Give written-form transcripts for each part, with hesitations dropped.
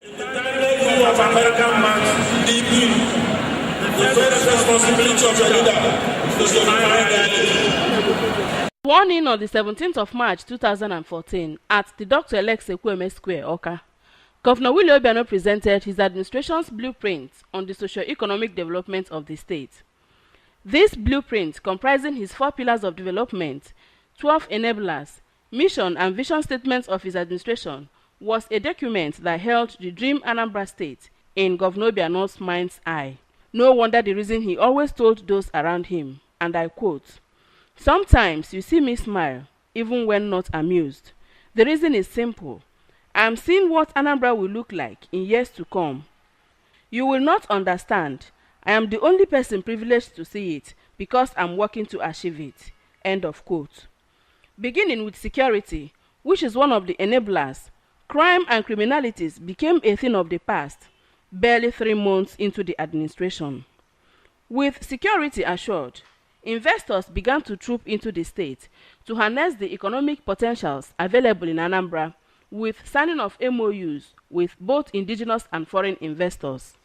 of American man, the first responsibility of your leader is to define reality. Sworn in on the 17th of March 2014 at the Dr. Alex Ekwueme Square, Awka, Governor Willie Obiano presented his administration's blueprint on the socio-economic development of the state. This blueprint, comprising his 4 pillars of development, 12 enablers, mission and vision statements of his administration, was a document that held the dream Anambra state in Governor Obiano's mind's eye. No wonder the reason he always told those around him, and I quote, "Sometimes you see me smile, even when not amused. The reason is simple. I am seeing what Anambra will look like in years to come. You will not understand. I am the only person privileged to see it because I am working to achieve it." End of quote. Beginning with security, which is one of the enablers, crime and criminalities became a thing of the past, barely 3 months into the administration. With security assured, investors began to troop into the state to harness the economic potentials available in Anambra, with signing of MOUs with both indigenous and foreign investors.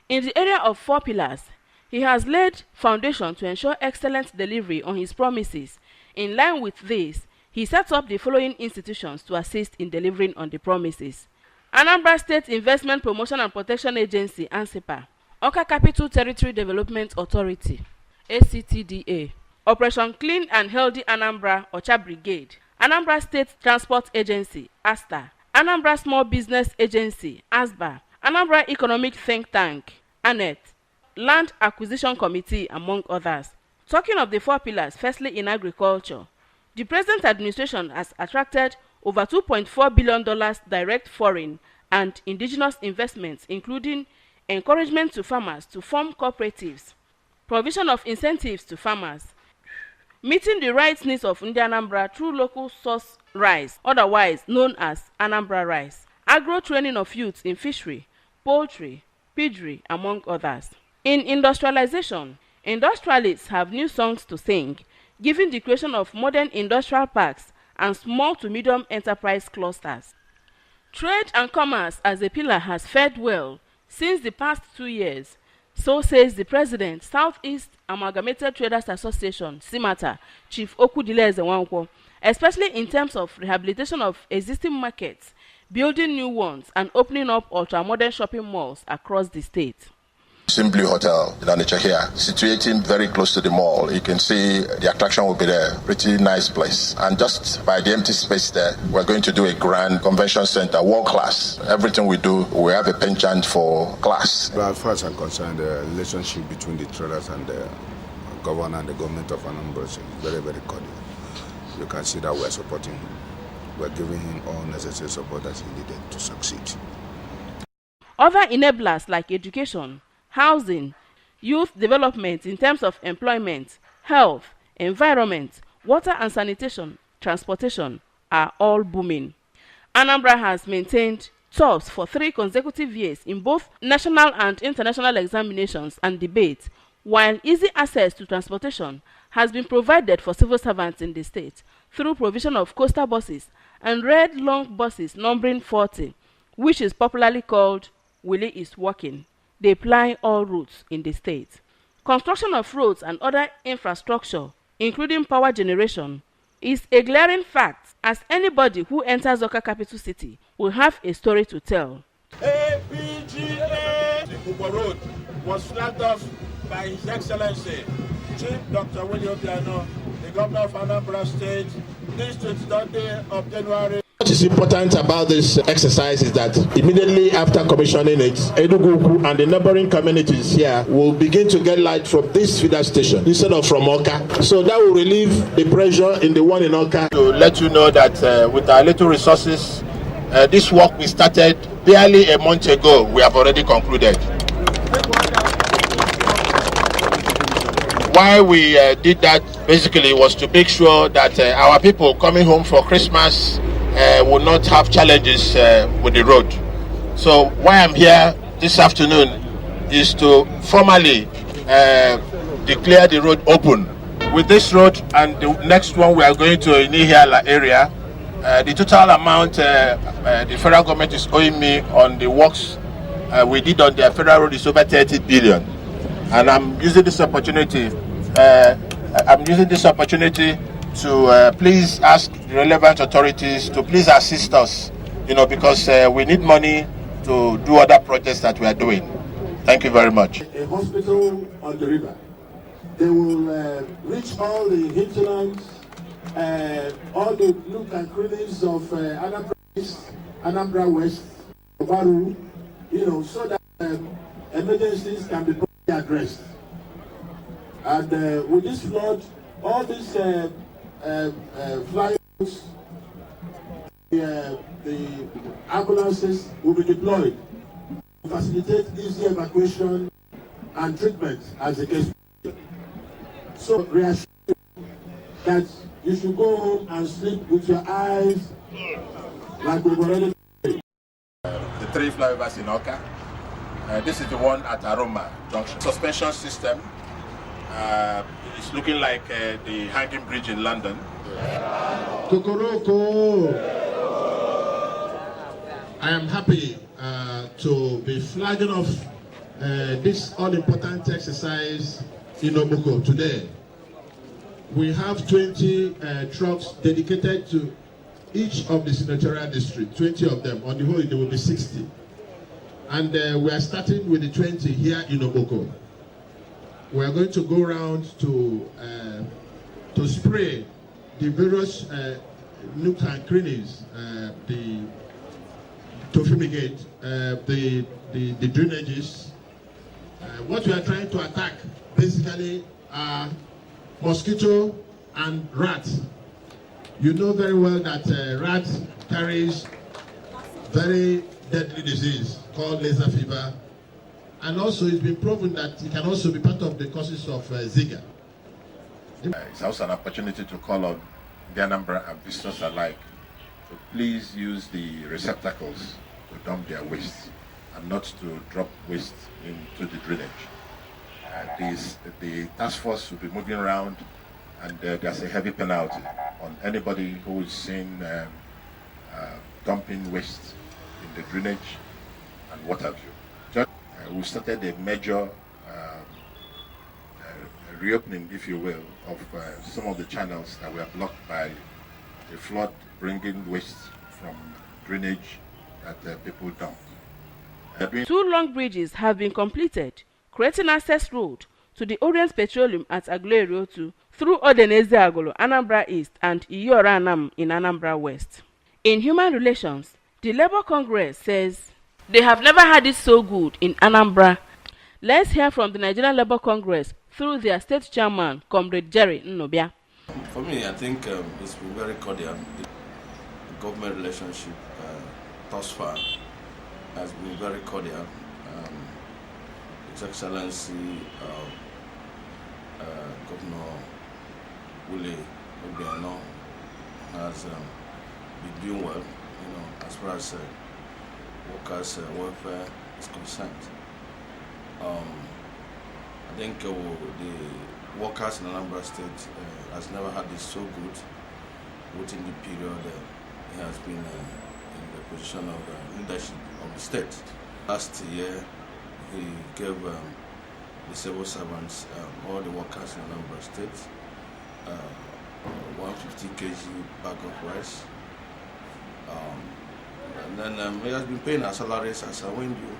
In the area of 4 pillars, he has laid foundation to ensure excellent delivery on his promises. In line with this, he set up the following institutions to assist in delivering on the promises: Anambra State Investment Promotion and Protection Agency, ANSIPA; Awka Capital Territory Development Authority, ACTDA; Operation Clean and Healthy Anambra, Ocha Brigade; Anambra State Transport Agency, ASTA; Anambra Small Business Agency, ASBA; Anambra Economic Think Tank, ANET; Land Acquisition Committee, among others. Talking of the 4 pillars, firstly in agriculture, the present administration has attracted over $2.4 billion direct foreign and indigenous investments, including encouragement to farmers to form cooperatives, provision of incentives to farmers, meeting the rights needs of Anambra through local source rice, otherwise known as Anambra rice, agro training of youths in fishery, poultry, piggery, among others. In industrialization, industrialists have new songs to sing, giving the creation of modern industrial parks and small to medium enterprise clusters. Trade and commerce as a pillar has fared well since the past 2 years, so says the President, Southeast Amalgamated Traders Association, SIMATA, Chief Okudile Ezewankwo, especially in terms of rehabilitation of existing markets, building new ones, and opening up ultra-modern shopping malls across the state. Simply Hotel in Onitsha here, situated very close to the mall. You can see the attraction will be there. Pretty nice place. And just by the empty space there, we're going to do a grand convention center, world class. Everything we do, we have a penchant for class. As far as I'm concerned, the relationship between the traders and the governor and the government of Anambra is very, very cordial. You can see that we're supporting him. We're giving him all necessary support that he needed to succeed. Other enablers like education, housing, youth development in terms of employment, health, environment, water and sanitation, transportation are all booming. Anambra has maintained tops for 3 consecutive years in both national and international examinations and debates, while easy access to transportation has been provided for civil servants in the state through provision of coastal buses and red long buses numbering 40, which is popularly called Willie is Walking. They ply all routes in the state. Construction of roads and other infrastructure, including power generation, is a glaring fact, as anybody who enters Awka capital city will have a story to tell. APGA! The Kubo Road was flagged off by His Excellency, Chief Dr. Willie Obiano, the Governor of Anambra State, this 23rd day of January. What is important about this exercise is that immediately after commissioning it, Enugu and the neighboring communities here will begin to get light from this feeder station instead of from Awka. So that will relieve the pressure in the one in Awka. To let you know that with our little resources, this work we started barely a month ago, we have already concluded. Why we did that basically was to make sure that our people coming home for Christmas will not have challenges with the road. So why I'm here this afternoon is to formally declare the road open. With this road and the next one we are going to Inihiala area, The total amount the federal government is owing me on the works we did on the federal road is over 30 billion. And I'm using this opportunity to please ask the relevant authorities to please assist us, because we need money to do other projects that we are doing. Thank you very much. A hospital on the river. They will reach all the hinterlands, all the nook and crannies of Anambra East, Anambra West, Obaru, so that emergencies can be properly addressed. And with this flood, all these flyers, the ambulances will be deployed to facilitate easy evacuation and treatment as the case. So reassure you that you should go home and sleep with your eyes like we've already done. The 3 flyovers in Oka. This is the one at Aroma Junction. Suspension system. It's looking like the hanging bridge in London. Kokoroko. I am happy to be flagging off this all-important exercise in Oboko today. We have 20 trucks dedicated to each of the senatorial districts, 20 of them. On the whole, there will be 60. And we are starting with the 20 here in Oboko. We are going to go around to spray the various nooks and crannies, to fumigate the drainages. What we are trying to attack basically are mosquito and rats. You know very well that rat carries very deadly disease called laser fever, and also it's been proven that it can also be part of the causes of Zika. It's also an opportunity to call on the Anambra and visitors alike to please use the receptacles to dump their waste and not to drop waste into the drainage. The task force will be moving around, and there's a heavy penalty on anybody who is seen dumping waste in the drainage and what have you. We started a major reopening, if you will, of some of the channels that were blocked by the flood, bringing waste from drainage that people dump. 2 long bridges have been completed, creating access road to the Orient Petroleum at Aguleri 2 through Odeneze Agolo, Anambra East, and Iyora Anam in Anambra West. In human relations, the Labour Congress says they have never had it so good in Anambra. Let's hear from the Nigerian Labour Congress through their state chairman, Comrade Jerry Nnobia. For me, I think it's been very cordial. The government relationship thus far has been very cordial. His Excellency Governor Willie Obiano has been doing well, as far as workers' welfare is concerned. I think the workers in Anambra State has never had this so good within the period he has been in the position of leadership of the state. Last year, he gave the civil servants, all the workers in Anambra State, 150 kg bag of rice. And then he has been paying our salaries as a window.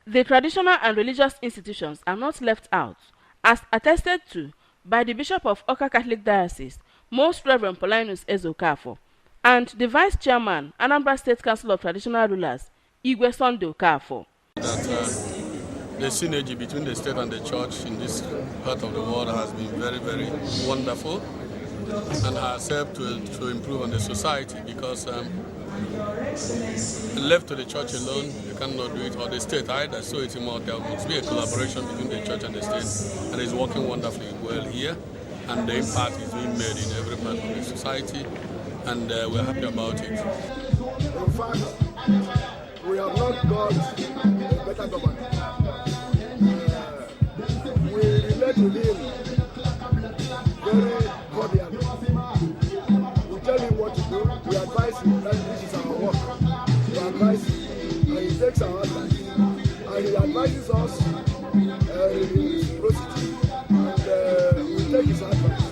The traditional and religious institutions are not left out, as attested to by the Bishop of Oka Catholic Diocese, Most Reverend Paulinus Ezokafo, and the Vice Chairman, Anambra State Council of Traditional Rulers, Igwe Sunday Okafo. The synergy between the state and the church in this part of the world has been very, very wonderful, and has helped to improve on the society, because left to the church alone, you cannot do it, or the state either. So there must be a collaboration between the church and the state, and it's working wonderfully well here, and the impact is being made in every part of the society, and we're happy about it. In fact, we have not got a better government. We relate to him very cordially. We tell advise him that this is our work. We advise him, and he takes our advice, and he advises us in reciprocity, and we take his advice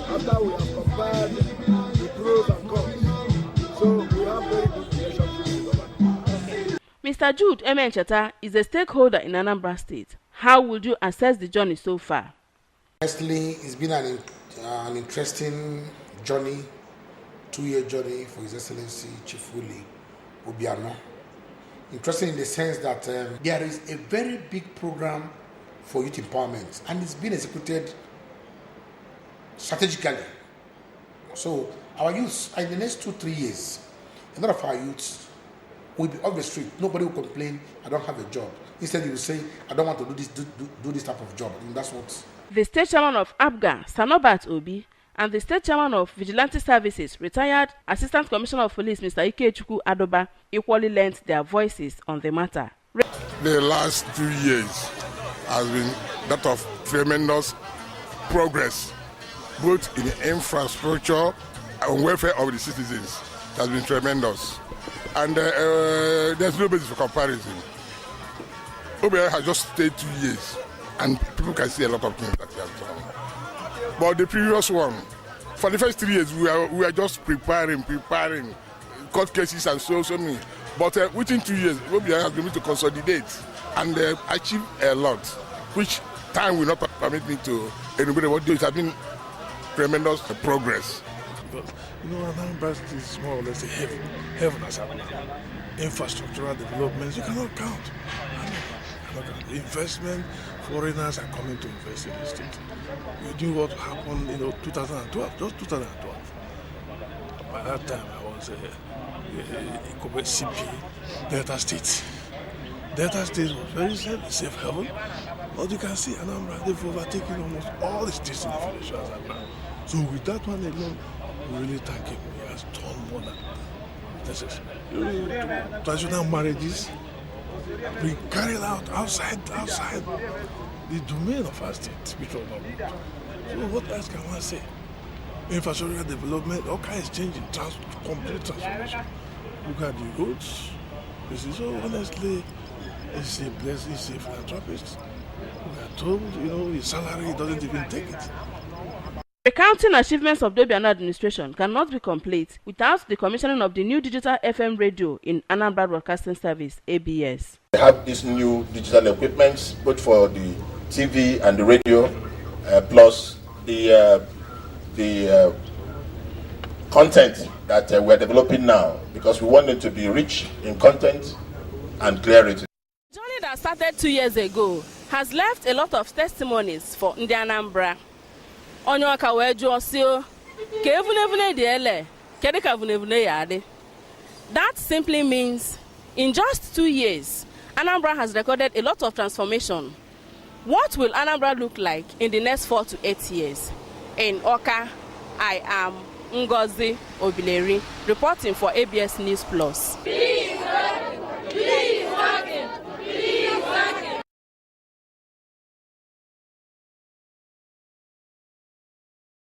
after we have compared the pros and cons. So we have very good relationship with the government. Mr. Jude Emencheta is a stakeholder in Anambra State. How would you assess the journey so far? Honestly, it's been an interesting journey, 2-year journey for His Excellency Chief Willie Obiano. Interesting in the sense that there is a very big program for youth empowerment, and it's been executed strategically. So our youths, in the next 2-3 years, a lot of our youths will be off the street. Nobody will complain, I don't have a job. Instead, you will say, I don't want to do this type of job. And that's what. The state chairman of ABGA, Sanobat Obi, and the state chairman of Vigilante Services, retired Assistant Commissioner of Police, Mr. Ikechukwu Adoba, equally lent their voices on the matter. The last 2 years has been that of tremendous progress, both in the infrastructure and welfare of the citizens. It has been tremendous. And there's no basis for comparison. Obiano has just stayed 2 years, and people can see a lot of things that he has done. But the previous one, for the first 3 years, we are just preparing court cases and so many. But within 2 years, Obiano has been able to consolidate and achieve a lot, which time will not permit me to enumerate what it has been tremendous progress. But, Anambra is more or less a heaven has happened. Infrastructural developments, you cannot count. Investment, foreigners are coming to invest in the state. You knew what happened, 2012, just 2012. By that time, I was CP, Delta State. Delta State was very safe haven, but you can see Anambra, they've overtaken almost all the states in the Federation as of now. So with that one alone, we really thank him. He has done more than this is. Traditional marriages being carried out outside the domain of our state, which was not good. So what else can one say? Infrastructure development, all kinds changing, complete transformation. Look at the roads. You see, so honestly, he's a blessed, he's a philanthropist. We are told, his salary doesn't even take it. Recounting achievements of the Obiano administration cannot be complete without the commissioning of the new digital FM radio in Anambra Broadcasting Service, ABS. They have these new digital equipment, both for the TV and the radio, plus the content that we're developing now, because we want it to be rich in content and clarity. The journey that started 2 years ago has left a lot of testimonies for Ndi Anambra. Onyoka wejo sio ke evunevune diele kede ka vunevune yade. That simply means in just 2 years, Anambra has recorded a lot of transformation. What will Anambra look like in the next 4 to 8 years? In Oka, I am Ngozi Obileri, reporting for ABS News Plus.